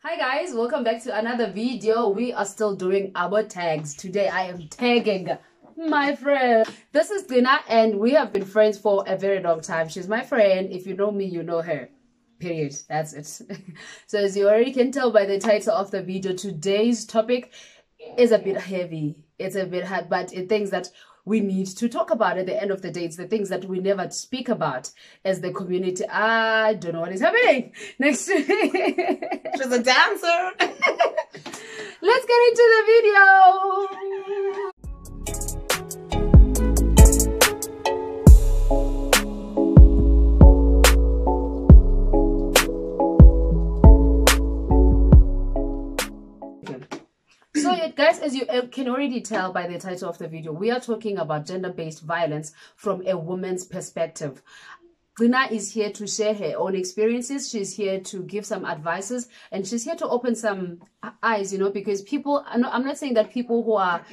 Hi guys, welcome back to another video. We are still doing AboTAGS. Today I am tagging my friend. This is Gcina and we have been friends for a very long time. She's my friend. If you know me, you know her. Period. That's it. So as you already can tell by the title of the video, today's topic is a bit heavy. It's a bit hard, but it things that we need to talk about at the end of the day. It's the things that we never speak about as the community. I don't know what is happening. Next. She's a dancer. Let's get into the video. So guys, as you can already tell by the title of the video, we are talking about gender-based violence from a woman's perspective. Gcina is here to share her own experiences. She's here to give some advices, and she's here to open some eyes, you know, because people, I'm not saying that people who are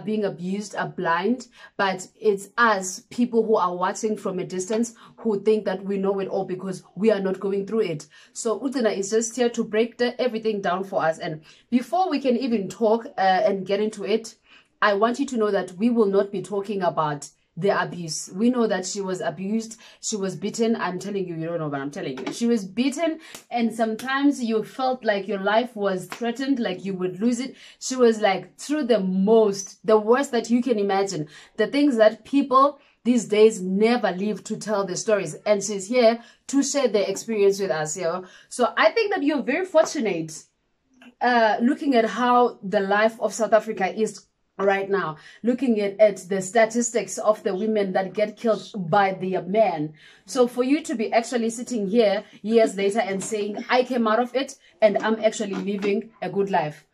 being abused are blind, but it's us, people who are watching from a distance, who think that we know it all because we are not going through it. So Gcina is just here to break everything down for us. And before we can even talk and get into it, I want you to know that we will not be talking about the abuse. We know that she was abused, she was beaten. I'm telling you, you don't know, but I'm telling you, she was beaten, and sometimes you felt like your life was threatened, like you would lose it. She was like through the worst that you can imagine, the things that people these days never live to tell the stories, and she's here to share their experience with us, you know. So I think that you're very fortunate looking at how the life of South Africa is right now, looking at the statistics of the women that get killed by their men. So for you to be actually sitting here years later and saying, I came out of it and I'm actually living a good life.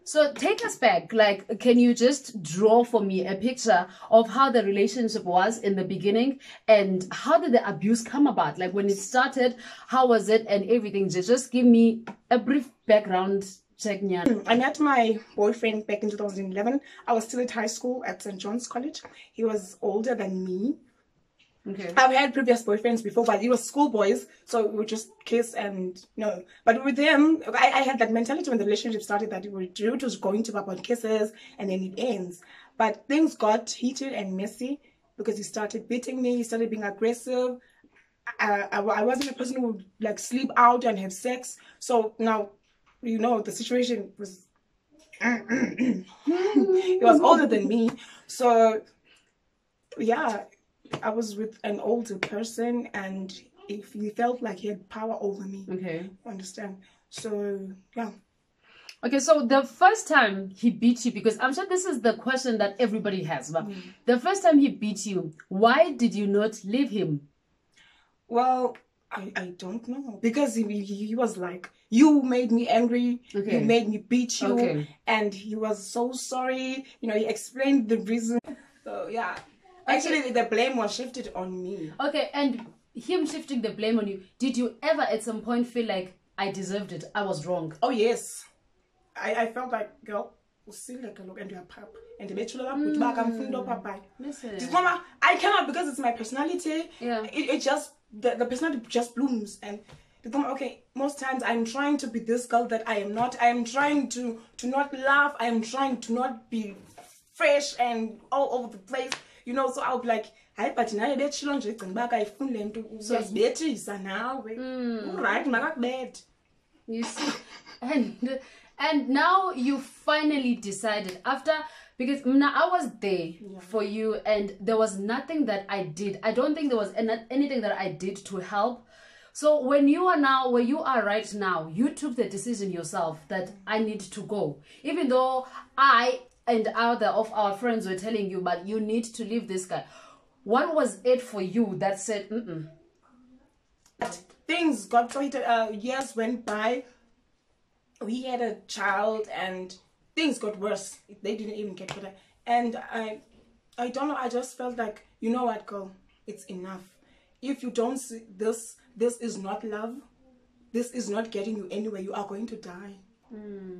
So take us back, like, can you just draw for me a picture of how the relationship was in the beginning and how did the abuse come about? Like when it started, how was it and everything? Just give me a brief background. I met my boyfriend back in 2011. I was still at high school at St. John's College. He was older than me. Okay. I've had previous boyfriends before, but he was schoolboys, so we would just kiss and no. But with them, I had that mentality when the relationship started that it was going to be about kisses and then it ends. But things got heated and messy because he started beating me. He started being aggressive. I wasn't a person who would like sleep out and have sex. So now, you know, the situation was he was older than me, so yeah, I was with an older person and if he felt like he had power over me. Okay, understand? So yeah. Okay, so the first time he beat you, because I'm sure this is the question that everybody has, but the first time he beat you, why did you not leave him? Well, I don't know, because he was like, you made me angry, okay, you made me beat you, okay, and he was so sorry, you know, he explained the reason. So yeah, actually the blame was shifted on me. Okay, and him shifting the blame on you, did you ever at some point feel like I deserved it, I was wrong? Oh yes, I felt like, girl, see like a look and your pap and the I cannot, because it's my personality. Yeah, it just the personality just blooms, and okay, most times I'm trying to be this girl that I am not. I am trying to not laugh. I am trying to not be fresh and all over the place, you know. So I'll be like, hi, but now that challenge back, I feel so better is now. Right, not bad. You see, and now you finally decided after. Because now I was there for you and there was nothing that I did. I don't think there was anything that I did to help. So when you are now, where you are right now, you took the decision yourself that I need to go. Even though I and other of our friends were telling you, but you need to leave this guy. What was it for you that said, Things got treated, years went by. We had a child and things got worse. They didn't even get better. And I don't know, I just felt like, you know what, girl, it's enough. If you don't see this is not love. This is not getting you anywhere. You are going to die.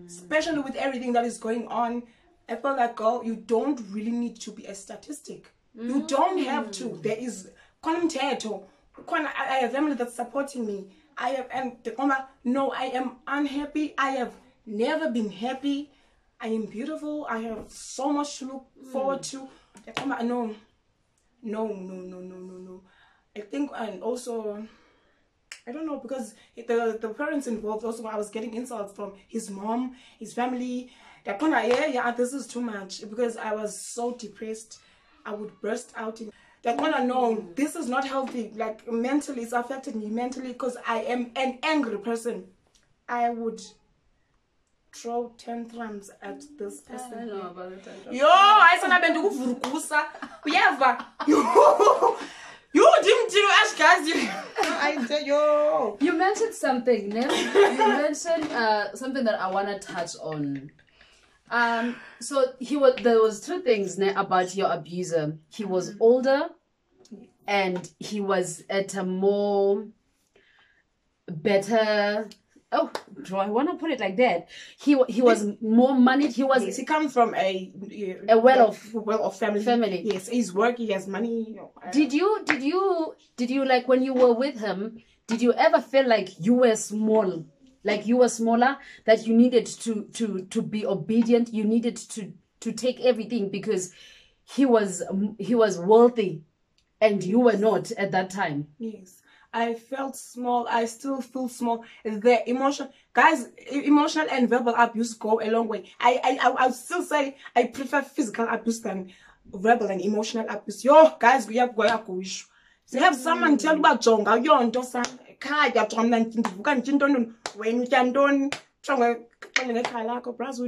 Especially with everything that is going on. I felt like, girl, you don't really need to be a statistic. You don't have to. There is I have family that's supporting me. I have, and no, I am unhappy. I have never been happy. I am beautiful. I have so much to look forward to. No. I think, and also, I don't know, because the parents involved also, I was getting insults from his mom, his family. Yeah, this is too much, because I was so depressed. I would burst out in no, this is not healthy. Like, mentally, it's affected me mentally, because I am an angry person. I would throw tantrums at this person. I know about the tantrum. Yo, I said I've been doing vurukusa. You didn't do Ash, guys. I tell you. You mentioned something, ne? You mentioned something that I want to touch on. So there was two things, ne, about your abuser. He was older, and he was at a more better. Oh, do I want to put it like that? He was more moneyed. Yes, he comes from a well-off family. Yes, he's working. He has money. Did you like, when you were with him? Did you ever feel like you were small? Like you were smaller, that you needed to be obedient, you needed to take everything because he was wealthy and you were not at that time? Yes, I felt small. I still feel small. The emotional and verbal abuse go a long way. I still say I prefer physical abuse than verbal and emotional abuse. Yo, guys, we have to have someone tell you about Jonga, you're on Dosan. We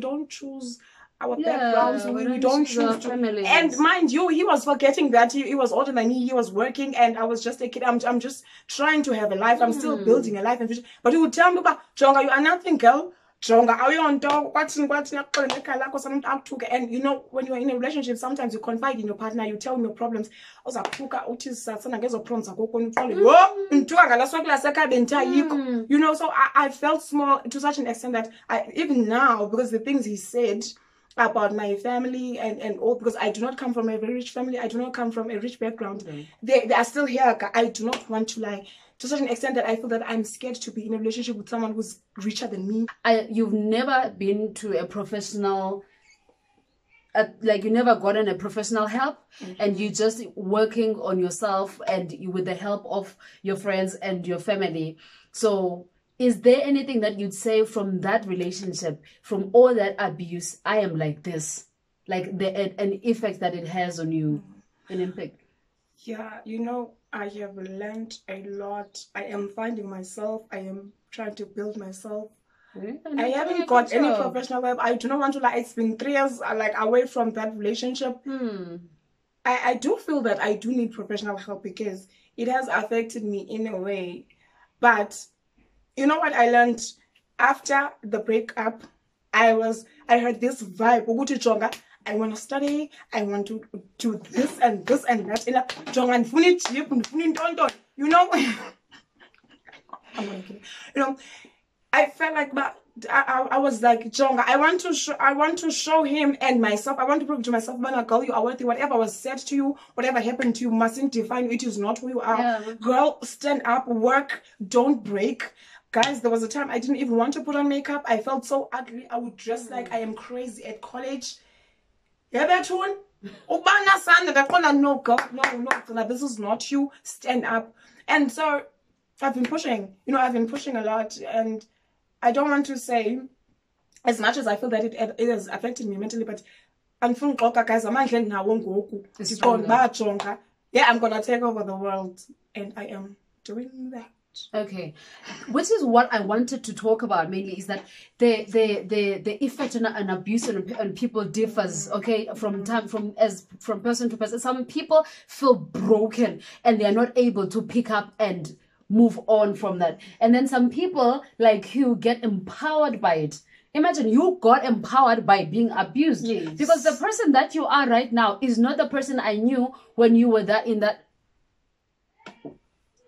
don't choose our backgrounds. We don't choose families. And mind you, he was forgetting that he was older than me. He was working, and I was just a kid. I'm just trying to have a life. I'm still building a life and future. But he would tell me about Jonga, you are nothing, girl. Jonga, are you on dog? And you know, when you're in a relationship, sometimes you confide in your partner, you tell him your problems. You know, so I felt small to such an extent that even now, because the things he said about my family and all, because I do not come from a very rich family, I do not come from a rich background. They are still here. I do not want to lie to such an extent that I feel that I'm scared to be in a relationship with someone who's richer than me. You've never been to a professional, like you never gotten a professional help, and you just working on yourself and with the help of your friends and your family. So is there anything that you'd say from that relationship, from all that abuse? I am like this, like an effect that it has on you, an impact. Yeah, you know, I have learned a lot. I am finding myself. I am trying to build myself. I haven't got any professional help. I do not want to lie. It's been 3 years like away from that relationship. I do feel that I do need professional help because it has affected me in a way. But you know what I learned after the breakup? I heard this vibe. I want to study. I want to do this and this and that. You know, I'm gonna kill you. You know, I felt like, but I was like, Jonga, I want to show him and myself. I want to prove to myself, man, girl, you are worthy. Whatever was said to you, whatever happened to you, mustn't define you. It is not who you are. Yeah. Girl, stand up, work, don't break. Guys, there was a time I didn't even want to put on makeup. I felt so ugly. I would dress like I am crazy at college. Yeah, that one. No, girl, no, this is not you. Stand up. And so I've been pushing. You know, I've been pushing a lot, and I don't want to say, as much as I feel that it has affected me mentally, but I'm feeling guys, yeah, I'm gonna take over the world, and I am doing that. Okay, which is what I wanted to talk about mainly, is that the effect on abuse on people differs, okay, from person to person. Some people feel broken and they are not able to pick up and move on from that, and then some people like you get empowered by it. Imagine you got empowered by being abused. Yes. Because the person that you are right now is not the person I knew when you were in that.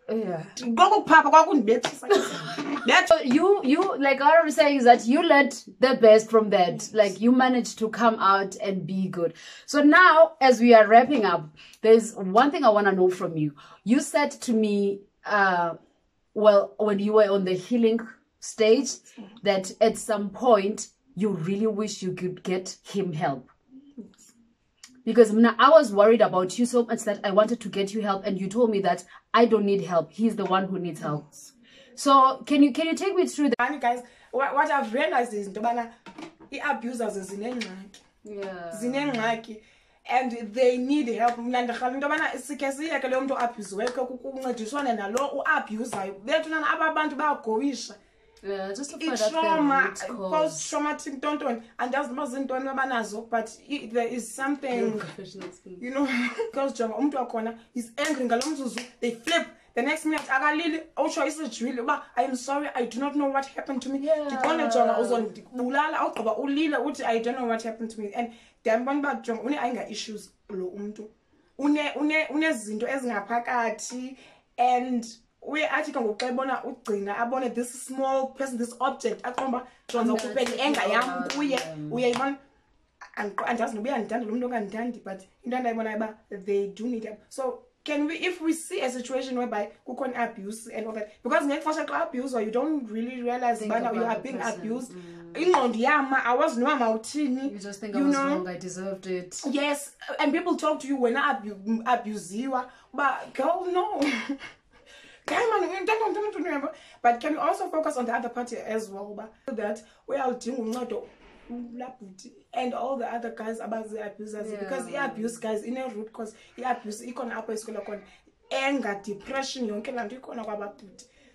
Yeah. You like what I'm saying is that you learned the best from that. Yes. Like you managed to come out and be good. So now, as we are wrapping up, there's one thing I want to know from you. You said to me, well, when you were on the healing stage, that at some point you really wish you could get him help? Because I was worried about you so much that I wanted to get you help, and you told me that I don't need help. He's the one who needs help. So can you take me through that? Guys, what I've realized is the abusers is zinengxaki, and they need help. Yeah, just to find it's out trauma, the root cause. post-traumatic tonton, and that's but there is something, you know, because he's angry, they flip. The next minute, I am sorry, I do not know what happened to me. I don't know what happened to me. And then one bad jong, anger issues, and we actually this small person, this object, but they do need help. So can we, if we see a situation whereby we can abuse and all that, because next for abuse, or you don't really realize you are being abused. I was normal. You just think I was wrong, I deserved it. Yes, and people talk to you when I abuse you, but girl, no. But can we also focus on the other party as well? But that we are doing and all the other guys about the abusers, because the abuse guys in a root cause the abuse anger, depression,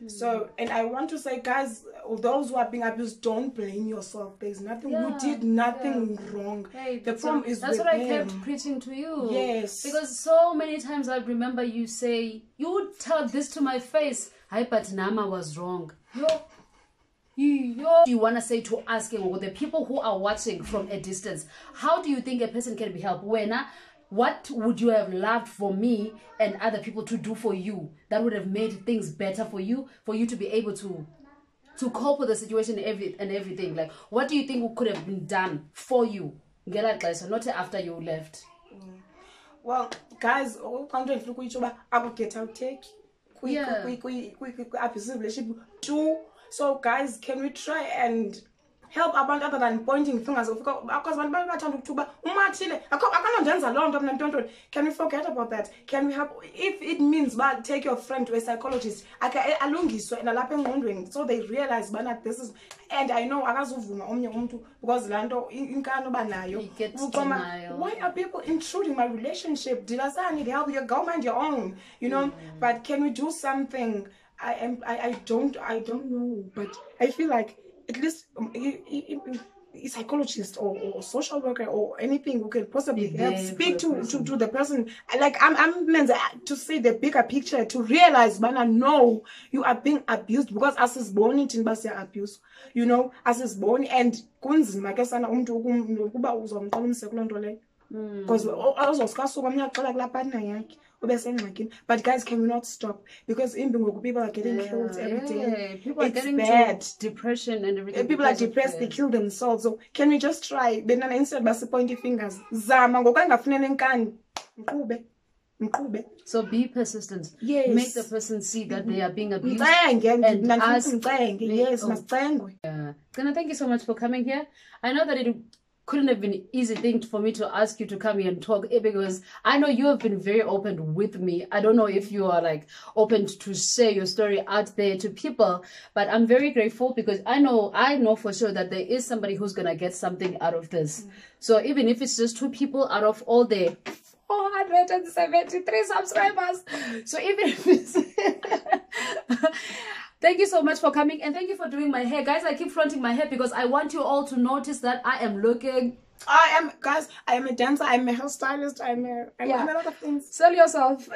so, and I want to say, guys, those who are being abused, don't blame yourself. There's nothing, you did nothing wrong. Hey, the problem is that's with what I them. kept preaching to you. Yes, because so many times I remember you say, you would tell this to my face, hi, but Nama was wrong. You want to say to asking the people who are watching from a distance, how do you think a person can be helped? What would you have loved for me and other people to do for you that would have made things better for you to be able to cope with the situation and everything? Like, what do you think could have been done for you? Not after you left. Well, guys, I would get out take abusive relationship too. So guys, can we try and help about other than pointing fingers? Because can we forget about that? Can we help? If it means take your friend to a psychologist, so they realize this is, and I know because why are people intruding my relationship? Did I say I need help? You go mind your own, you know. But can we do something? I don't know, but I feel like at least a psychologist or social worker or anything who can possibly help speak to the person. Like I'm meant to see the bigger picture, to realize, no, you are being abused, because as is born in abuse, you know, as is born, and kunzima ke sana umuntu ukuba uzomqala kulonto le, because also but guys, can we not stop? Because people are getting killed every day. People are getting bad depression and everything. People are depressed, they kill themselves. So can we just try? Instead of pointing fingers, so be persistent. Yes. Make the person see that they are being abused and ask. Yes, Gcina, thank you so much for coming here. I know that it couldn't have been an easy thing for me to ask you to come here and talk, because I know you have been very open with me. I don't know if you are like open to share your story out there to people, but I'm very grateful, because I know for sure that there is somebody who's gonna get something out of this. So even if it's just 2 people out of all the 473 subscribers, so even if it's thank you so much for coming, and thank you for doing my hair. Guys, I keep fronting my hair because I want you all to notice that I am looking... Guys, I am a dancer, I'm a hairstylist, I'm a lot of things. Sell yourself.